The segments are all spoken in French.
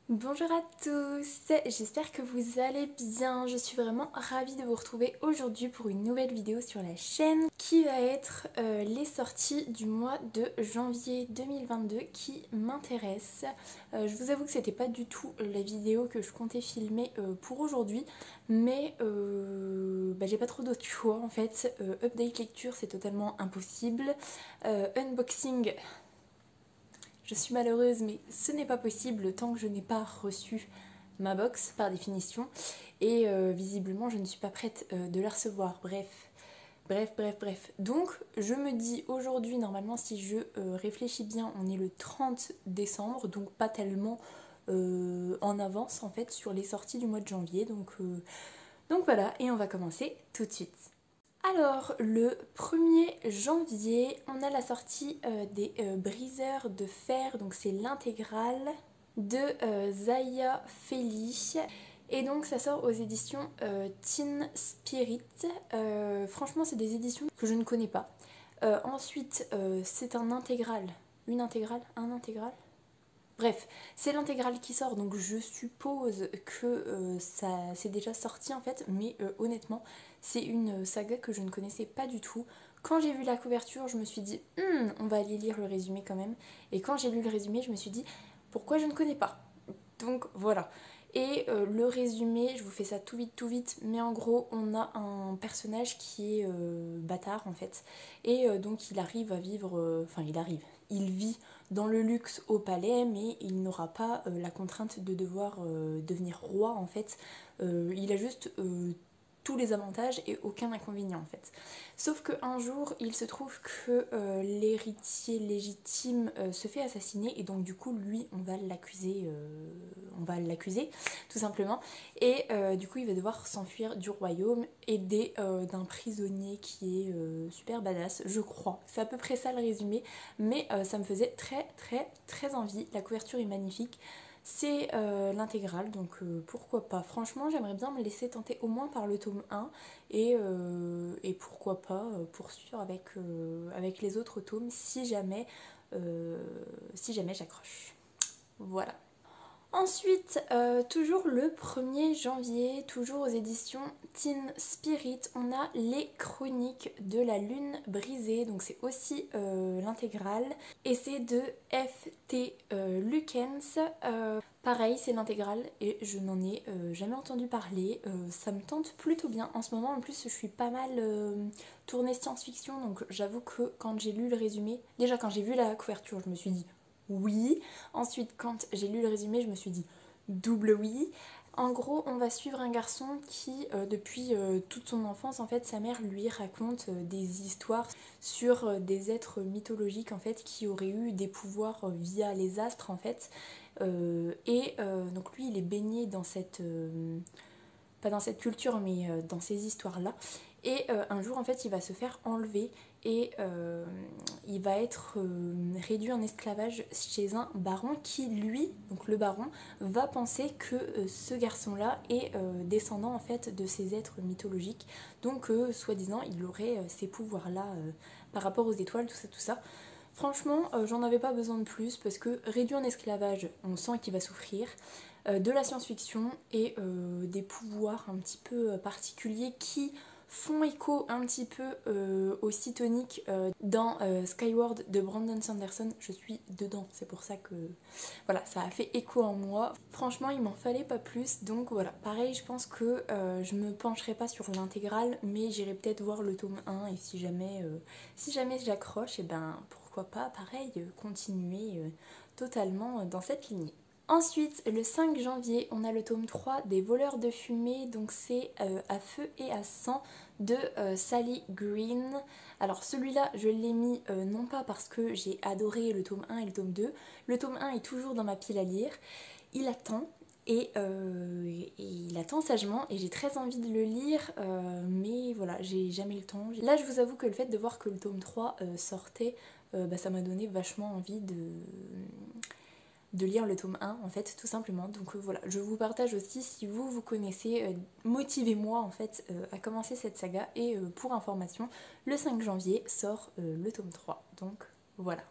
Bonjour à tous, j'espère que vous allez bien. Je suis vraiment ravie de vous retrouver aujourd'hui pour une nouvelle vidéo sur la chaîne qui va être les sorties du mois de janvier 2022 qui m'intéressent. Je vous avoue que c'était pas du tout la vidéo que je comptais filmer pour aujourd'hui, mais j'ai pas trop d'autres choix en fait. Update lecture c'est totalement impossible. Unboxing, je suis malheureuse mais ce n'est pas possible tant que je n'ai pas reçu ma box par définition et visiblement je ne suis pas prête de la recevoir. Bref. Donc je me dis aujourd'hui, normalement si je réfléchis bien, on est le 30 décembre, donc pas tellement en avance en fait sur les sorties du mois de janvier. Donc voilà, et on va commencer tout de suite. Alors, le 1er janvier, on a la sortie des briseurs de fer, donc c'est l'intégrale de Zaya Feli. Et donc ça sort aux éditions Teen Spirit. Franchement, c'est des éditions que je ne connais pas. Ensuite, c'est un intégral. Une intégrale? Un intégral? Bref, c'est l'intégrale qui sort, donc je suppose que ça c'est déjà sorti en fait, mais honnêtement, c'est une saga que je ne connaissais pas du tout. Quand j'ai vu la couverture, je me suis dit, on va aller lire le résumé quand même. Et quand j'ai lu le résumé, je me suis dit, pourquoi je ne connais pas? Donc voilà. Et le résumé, je vous fais ça tout vite, mais en gros, on a un personnage qui est bâtard en fait. Et donc il arrive à vivre, il vit dans le luxe au palais, mais il n'aura pas la contrainte de devoir devenir roi en fait. Il a juste tous les avantages et aucun inconvénient en fait. Sauf qu'un jour, il se trouve que l'héritier légitime se fait assassiner et donc du coup, lui, on va l'accuser tout simplement. Et du coup, il va devoir s'enfuir du royaume, aidé d'un prisonnier qui est super badass, je crois. C'est à peu près ça le résumé, mais ça me faisait très envie. La couverture est magnifique. C'est l'intégrale, donc pourquoi pas. Franchement, j'aimerais bien me laisser tenter au moins par le tome 1 et pourquoi pas poursuivre avec les autres tomes si jamais j'accroche. Voilà. Ensuite, toujours le 1er janvier, toujours aux éditions Teen Spirit, on a les chroniques de la lune brisée, donc c'est aussi l'intégrale, et c'est de F.T. Lukens. Pareil, c'est l'intégrale et je n'en ai jamais entendu parler, ça me tente plutôt bien. En ce moment en plus je suis pas mal tournée science-fiction, donc j'avoue que quand j'ai lu le résumé, déjà quand j'ai vu la couverture je me suis dit oui. Ensuite, quand j'ai lu le résumé, je me suis dit double oui. En gros, on va suivre un garçon qui, depuis toute son enfance, en fait, sa mère lui raconte des histoires sur des êtres mythologiques, en fait, qui auraient eu des pouvoirs via les astres, en fait. Donc lui, il est baigné dans cette... pas dans cette culture, mais dans ces histoires-là. Et un jour, en fait, il va se faire enlever et il va être réduit en esclavage chez un baron qui, lui, donc le baron, va penser que ce garçon-là est descendant en fait de ces êtres mythologiques. Donc, soi-disant, il aurait ces pouvoirs-là par rapport aux étoiles, tout ça. Franchement, j'en avais pas besoin de plus parce que réduit en esclavage, on sent qu'il va souffrir. De la science-fiction et des pouvoirs un petit peu particuliers qui font écho un petit peu aussi tonique dans Skyward de Brandon Sanderson. Je suis dedans, c'est pour ça que voilà, ça a fait écho en moi. Franchement, il m'en fallait pas plus, donc voilà. Pareil, je pense que je me pencherai pas sur l'intégrale, mais j'irai peut-être voir le tome 1 et si jamais j'accroche, et ben pourquoi pas, pareil, continuer totalement dans cette lignée. Ensuite, le 5 janvier, on a le tome 3 des voleurs de fumée, donc c'est à feu et à sang de Sally Green. Alors celui-là, je l'ai mis non pas parce que j'ai adoré le tome 1 et le tome 2, le tome 1 est toujours dans ma pile à lire, il attend. Et il attend sagement et j'ai très envie de le lire, mais voilà, j'ai jamais le temps. Là, je vous avoue que le fait de voir que le tome 3 sortait, ça m'a donné vachement envie de lire le tome 1 en fait tout simplement. Donc voilà, je vous partage aussi, si vous connaissez, motivez-moi en fait à commencer cette saga. Et pour information, le 5 janvier sort le tome 3, donc voilà.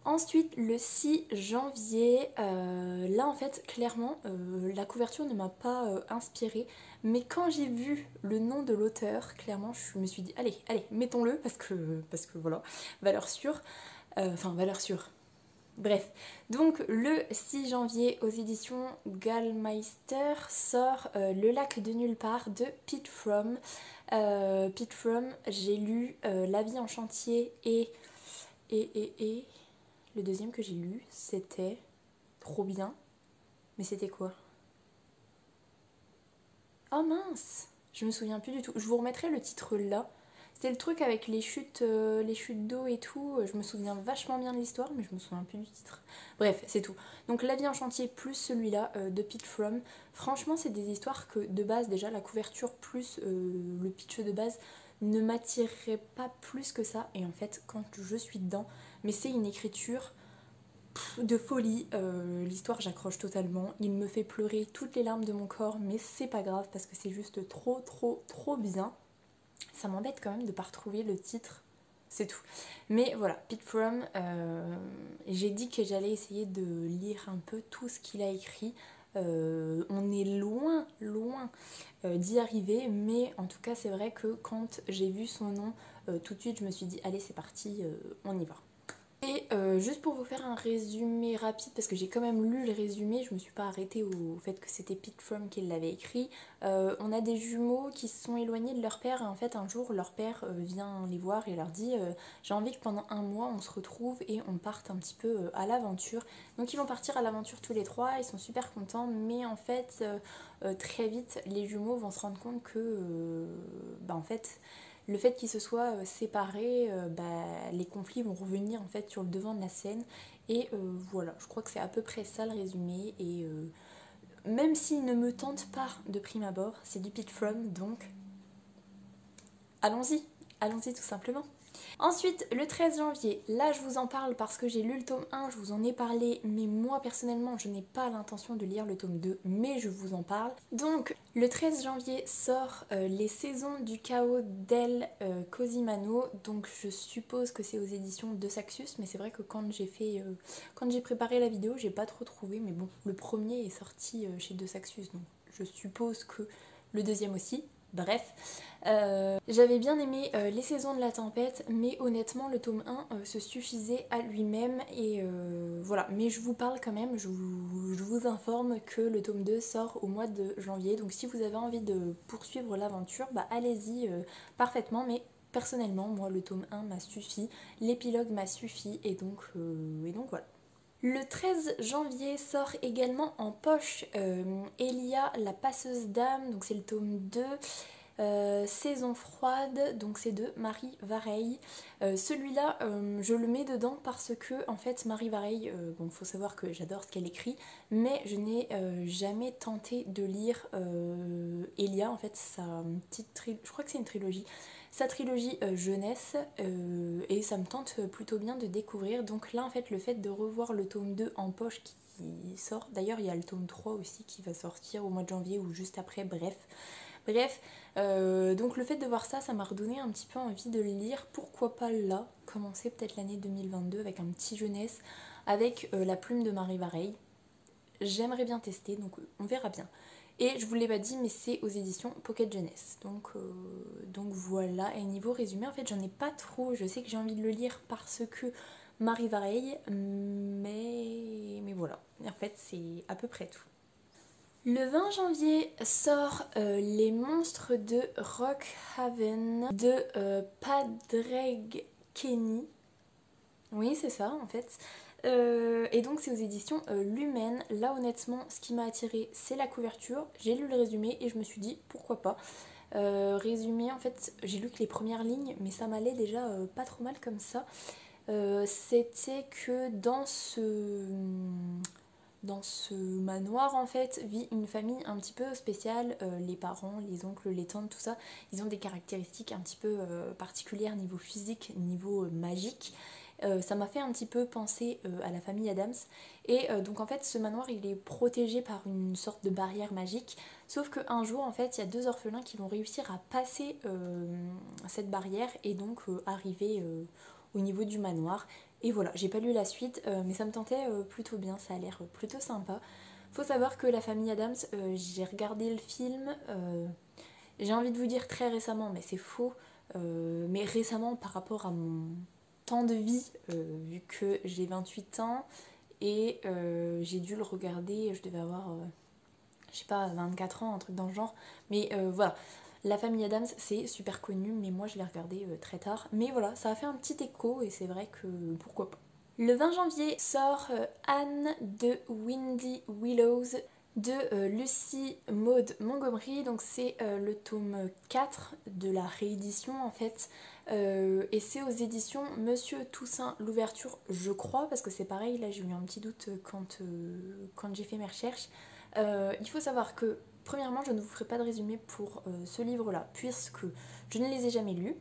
Ensuite le 6 janvier, là en fait clairement la couverture ne m'a pas inspirée, mais quand j'ai vu le nom de l'auteur, clairement je me suis dit allez mettons-le parce que voilà, valeur sûre, enfin valeur sûre. Bref, donc le 6 janvier aux éditions Gallmeister sort Le lac de nulle part de Pete Fromm. Pete Fromm, j'ai lu La vie en chantier et le deuxième que j'ai lu, c'était trop bien. Mais c'était quoi? Oh mince, je me souviens plus du tout. Je vous remettrai le titre là. C'était le truc avec les chutes d'eau et tout. Je me souviens vachement bien de l'histoire, mais je me souviens plus du titre. Bref, c'est tout. Donc La vie en chantier plus celui-là de Pete Fromm. Franchement, c'est des histoires que de base, déjà la couverture plus le pitch de base ne m'attirerait pas plus que ça. Et en fait, quand je suis dedans, mais c'est une écriture de folie, l'histoire j'accroche totalement, il me fait pleurer toutes les larmes de mon corps, mais c'est pas grave parce que c'est juste trop bien. Ça m'embête quand même de pas retrouver le titre, c'est tout. Mais voilà, Pete Fromm, j'ai dit que j'allais essayer de lire un peu tout ce qu'il a écrit. On est loin d'y arriver, mais en tout cas c'est vrai que quand j'ai vu son nom, tout de suite je me suis dit allez c'est parti, on y va. Et juste pour vous faire un résumé rapide, parce que j'ai quand même lu le résumé, je me suis pas arrêtée au fait que c'était Pete Fromm qui l'avait écrit. On a des jumeaux qui se sont éloignés de leur père et en fait un jour leur père vient les voir et leur dit j'ai envie que pendant un mois on se retrouve et on parte un petit peu à l'aventure. Donc ils vont partir à l'aventure tous les trois, ils sont super contents, mais en fait très vite les jumeaux vont se rendre compte que en fait le fait qu'ils se soient séparés, les conflits vont revenir en fait sur le devant de la scène. Et voilà, je crois que c'est à peu près ça le résumé. Et même s'il ne me tente pas de prime abord, c'est du Pete Fromm, donc allons-y tout simplement. Ensuite, le 13 janvier, là je vous en parle parce que j'ai lu le tome 1, je vous en ai parlé, mais moi personnellement je n'ai pas l'intention de lire le tome 2, mais je vous en parle. Donc, le 13 janvier sort Les saisons du chaos d'El Cosimano, donc je suppose que c'est aux éditions de Saxus, mais c'est vrai que quand j'ai préparé la vidéo, j'ai pas trop trouvé, mais bon, le premier est sorti chez De Saxus, donc je suppose que le deuxième aussi. Bref, j'avais bien aimé Les saisons de la tempête, mais honnêtement le tome 1 se suffisait à lui-même et voilà. Mais je vous parle quand même, je vous informe que le tome 2 sort au mois de janvier, donc si vous avez envie de poursuivre l'aventure, allez-y parfaitement, mais personnellement moi le tome 1 m'a suffi, l'épilogue m'a suffi et donc voilà. Le 13 janvier sort également en poche Elia la passeuse d'âme, donc c'est le tome 2, Saison froide, donc c'est de Marie Vareille. Celui-là je le mets dedans parce que en fait Marie Vareille, bon faut savoir que j'adore ce qu'elle écrit, mais je n'ai jamais tenté de lire Elia, en fait sa petite je crois que c'est une trilogie. Sa trilogie jeunesse et ça me tente plutôt bien de découvrir. Donc là en fait le fait de revoir le tome 2 en poche qui sort, d'ailleurs il y a le tome 3 aussi qui va sortir au mois de janvier ou juste après, bref, donc le fait de voir ça, ça m'a redonné un petit peu envie de le lire. Pourquoi pas là, commencer peut-être l'année 2022 avec un petit jeunesse, avec la plume de Marie Vareille. J'aimerais bien tester, donc on verra bien. Et je vous l'ai pas dit, mais c'est aux éditions Pocket Jeunesse. Donc voilà, et niveau résumé, en fait j'en ai pas trop. Je sais que j'ai envie de le lire parce que Marie Vareille, mais voilà. En fait c'est à peu près tout. Le 20 janvier sort Les monstres de Rockhaven de Padraig Kenny. Oui c'est ça en fait. Et donc c'est aux éditions Lumen. Là honnêtement ce qui m'a attiré c'est la couverture. J'ai lu le résumé et je me suis dit pourquoi pas. Résumé en fait j'ai lu que les premières lignes mais ça m'allait déjà pas trop mal comme ça. C'était que dans ce manoir en fait vit une famille un petit peu spéciale, les parents, les oncles, les tantes, tout ça, ils ont des caractéristiques un petit peu particulières niveau physique, niveau magique. Ça m'a fait un petit peu penser à la famille Addams. Et donc en fait ce manoir il est protégé par une sorte de barrière magique. Sauf qu'un jour en fait il y a deux orphelins qui vont réussir à passer cette barrière et donc arriver au niveau du manoir. Et voilà, j'ai pas lu la suite mais ça me tentait plutôt bien, ça a l'air plutôt sympa. Faut savoir que la famille Addams, j'ai regardé le film, j'ai envie de vous dire très récemment mais c'est faux. Mais récemment par rapport à mon temps de vie, vu que j'ai 28 ans et j'ai dû le regarder, je devais avoir, je sais pas, 24 ans, un truc dans le genre. Mais voilà, la famille Addams c'est super connu, mais moi je l'ai regardé très tard. Mais voilà, ça a fait un petit écho et c'est vrai que pourquoi pas. Le 20 janvier sort Anne de Windy Willows de Lucy Maud Montgomery, donc c'est le tome 4 de la réédition en fait, et c'est aux éditions Monsieur Toussaint l'ouverture je crois, parce que c'est pareil, là j'ai eu un petit doute quand j'ai fait mes recherches. Il faut savoir que premièrement je ne vous ferai pas de résumé pour ce livre là puisque je ne les ai jamais lus.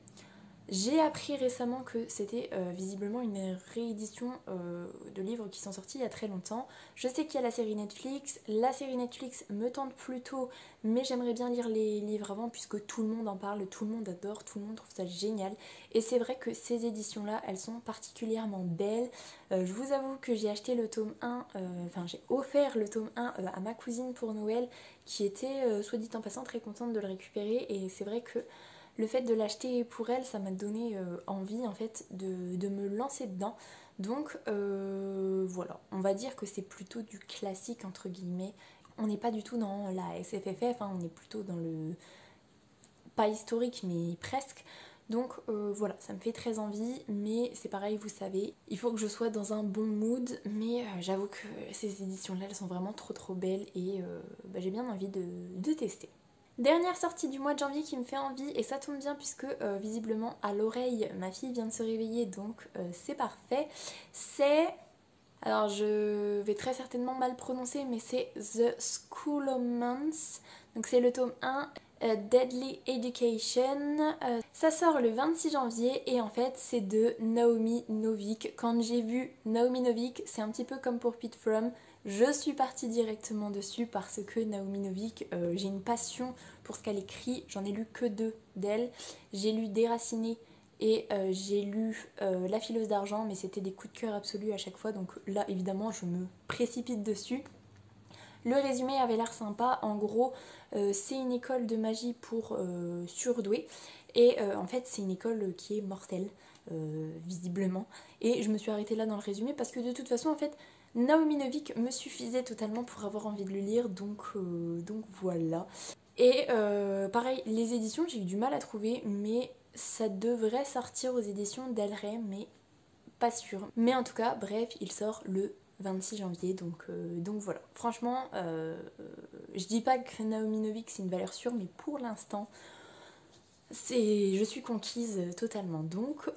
J'ai appris récemment que c'était visiblement une réédition de livres qui sont sortis il y a très longtemps. Je sais qu'il y a la série Netflix. La série Netflix me tente plutôt, mais j'aimerais bien lire les livres avant puisque tout le monde en parle, tout le monde adore, tout le monde trouve ça génial. Et c'est vrai que ces éditions-là, elles sont particulièrement belles. Je vous avoue que j'ai acheté le tome 1, enfin j'ai offert le tome 1 à ma cousine pour Noël qui était, soit dit en passant, très contente de le récupérer. Et c'est vrai que le fait de l'acheter pour elle, ça m'a donné envie en fait de me lancer dedans. Donc voilà, on va dire que c'est plutôt du classique entre guillemets. On n'est pas du tout dans la SFFF, hein, on est plutôt dans le... pas historique mais presque. Donc voilà, ça me fait très envie, mais c'est pareil, vous savez, il faut que je sois dans un bon mood, mais j'avoue que ces éditions-là, elles sont vraiment trop belles et j'ai bien envie de tester. Dernière sortie du mois de janvier qui me fait envie, et ça tombe bien puisque visiblement à l'oreille ma fille vient de se réveiller, donc c'est parfait. C'est... alors je vais très certainement mal prononcer, mais c'est The Schoolomance, donc c'est le tome 1. Deadly Education. Ça sort le 26 janvier et en fait c'est de Naomi Novik. Quand j'ai vu Naomi Novik, c'est un petit peu comme pour Pete Fromm, je suis partie directement dessus parce que Naomi Novik, j'ai une passion pour ce qu'elle écrit, j'en ai lu que 2 d'elle. J'ai lu Déracinée et j'ai lu La fileuse d'argent, mais c'était des coups de cœur absolus à chaque fois, donc là évidemment je me précipite dessus. Le résumé avait l'air sympa, en gros c'est une école de magie pour surdoués et en fait c'est une école qui est mortelle visiblement, et je me suis arrêtée là dans le résumé parce que de toute façon en fait Naomi Novik me suffisait totalement pour avoir envie de le lire, donc voilà. Et pareil, les éditions j'ai eu du mal à trouver, mais ça devrait sortir aux éditions Del Rey, mais pas sûr. Mais en tout cas, bref, il sort le 26 janvier, donc voilà. Franchement, je dis pas que Naomi Novik c'est une valeur sûre, mais pour l'instant, je suis conquise totalement. Donc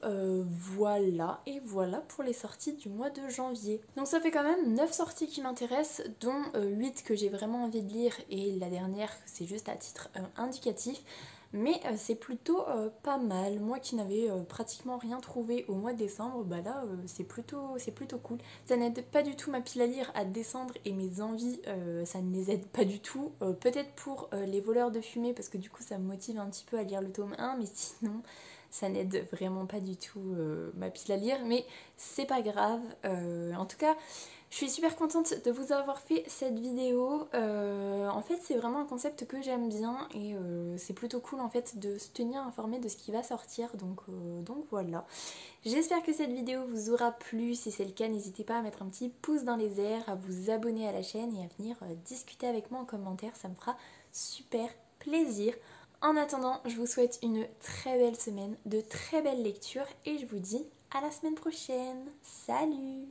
voilà, et voilà pour les sorties du mois de janvier. Donc ça fait quand même 9 sorties qui m'intéressent, dont 8 que j'ai vraiment envie de lire, et la dernière c'est juste à titre indicatif. Mais c'est plutôt pas mal. Moi qui n'avais pratiquement rien trouvé au mois de décembre, bah là c'est plutôt cool. Ça n'aide pas du tout ma pile à lire à descendre, et mes envies ça ne les aide pas du tout. Peut-être pour les voleurs de fumée, parce que du coup ça me motive un petit peu à lire le tome 1, mais sinon ça n'aide vraiment pas du tout ma pile à lire. Mais c'est pas grave. En tout cas, je suis super contente de vous avoir fait cette vidéo. En fait c'est vraiment un concept que j'aime bien, et c'est plutôt cool en fait de se tenir informé de ce qui va sortir, donc voilà. J'espère que cette vidéo vous aura plu. Si c'est le cas, n'hésitez pas à mettre un petit pouce dans les airs, à vous abonner à la chaîne et à venir discuter avec moi en commentaire, ça me fera super plaisir. En attendant, je vous souhaite une très belle semaine, de très belles lectures, et je vous dis à la semaine prochaine. Salut!